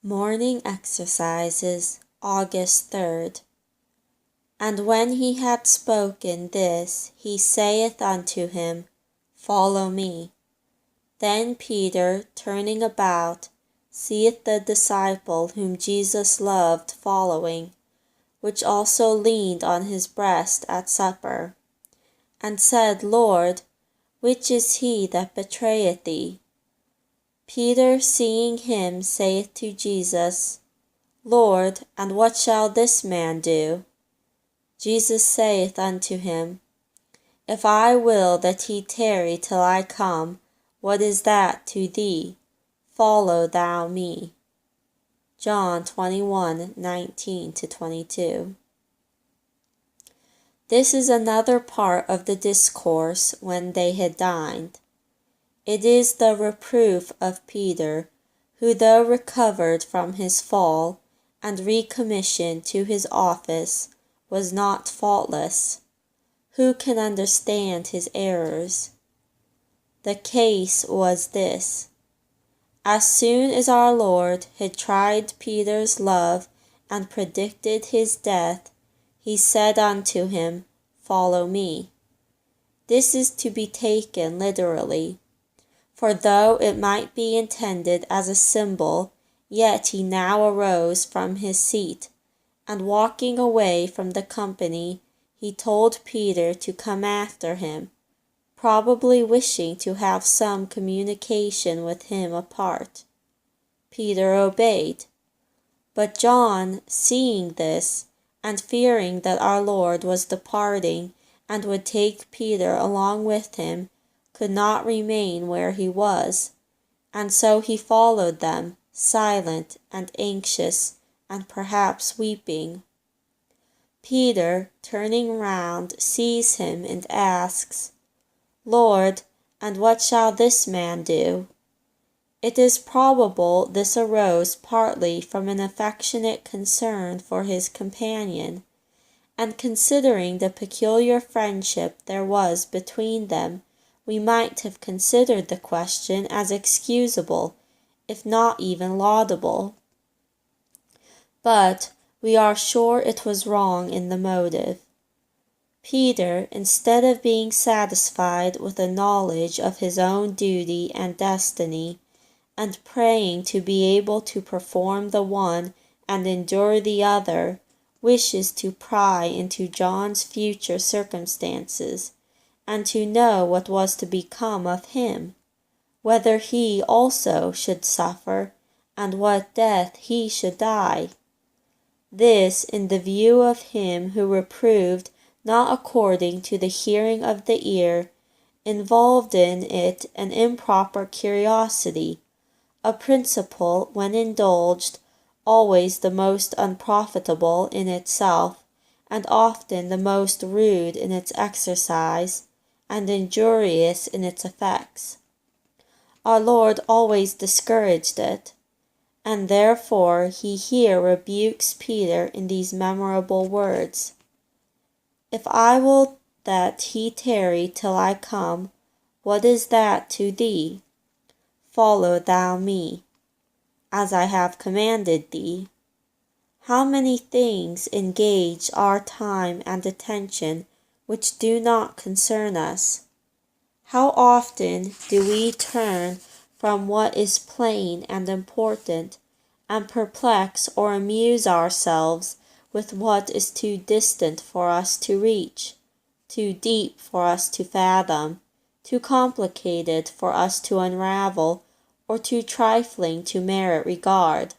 Morning Exercises, August 3rd. And when he had spoken this, he saith unto him, Follow me. Then Peter, turning about, seeth the disciple whom Jesus loved following, which also leaned on his breast at supper, and said, Lord, which is he that betrayeth thee? Peter, seeing him, saith to Jesus, Lord, and what shall this man do? Jesus saith unto him, If I will that he tarry till I come, what is that to thee? Follow thou me. John 21:19-22. This is another part of the discourse when they had dined. It is the reproof of Peter, who though recovered from his fall and recommissioned to his office, was not faultless. Who can understand his errors? The case was this. As soon as our Lord had tried Peter's love and predicted his death, he said unto him, Follow me. This is to be taken literally. For though it might be intended as a symbol, yet he now arose from his seat, and walking away from the company, he told Peter to come after him, probably wishing to have some communication with him apart. Peter obeyed. But John, seeing this, and fearing that our Lord was departing and would take Peter along with him, could not remain where he was, and so he followed them, silent and anxious, and perhaps weeping. Peter, turning round, sees him and asks, Lord, and what shall this man do? It is probable this arose partly from an affectionate concern for his companion, and considering the peculiar friendship there was between them, we might have considered the question as excusable, if not even laudable. But we are sure it was wrong in the motive. Peter, instead of being satisfied with a knowledge of his own duty and destiny, and praying to be able to perform the one and endure the other, wishes to pry into John's future circumstances, and to know what was to become of him, whether he also should suffer, and what death he should die. This in the view of him who reproved not according to the hearing of the ear, involved in it an improper curiosity, a principle, when indulged, always the most unprofitable in itself, and often the most rude in its exercise, and injurious in its effects. Our Lord always discouraged it, and therefore he here rebukes Peter in these memorable words, If I will that he tarry till I come, what is that to thee? Follow thou me, as I have commanded thee. How many things engage our time and attention which do not concern us? How often do we turn from what is plain and important, and perplex or amuse ourselves with what is too distant for us to reach, too deep for us to fathom, too complicated for us to unravel, or too trifling to merit regard.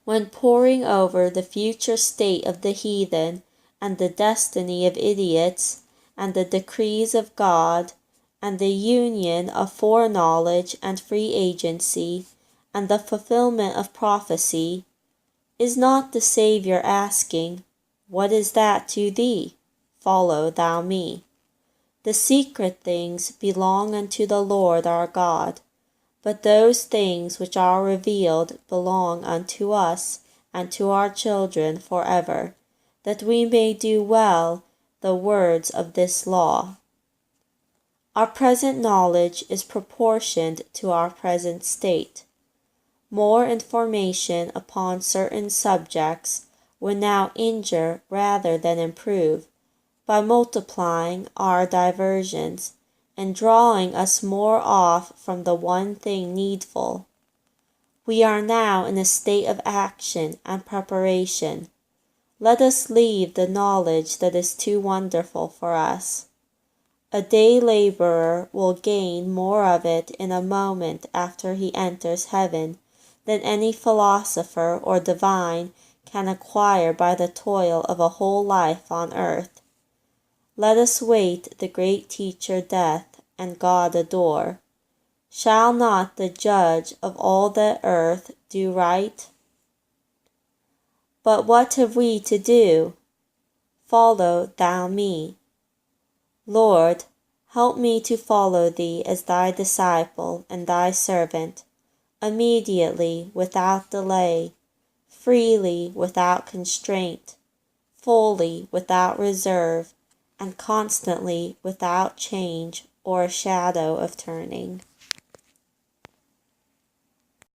When poring over the future state of the heathen, and the destiny of idiots, and the decrees of God, and the union of foreknowledge and free agency, and the fulfillment of prophecy, is not the Saviour asking, What is that to thee? Follow thou me. The secret things belong unto the Lord our God, but those things which are revealed belong unto us and to our children forever, that we may do well the words of this law. Our present knowledge is proportioned to our present state. More information upon certain subjects would now injure rather than improve, by multiplying our diversions and drawing us more off from the one thing needful. We are now in a state of action and preparation. Let us leave the knowledge that is too wonderful for us. A day laborer will gain more of it in a moment after he enters heaven than any philosopher or divine can acquire by the toil of a whole life on earth. Let us wait the great teacher Death, and God adore. Shall not the Judge of all the earth do right? But what have we to do? Follow thou me. Lord, help me to follow thee as thy disciple and thy servant, immediately without delay, freely without constraint, fully without reserve, and constantly without change or a shadow of turning.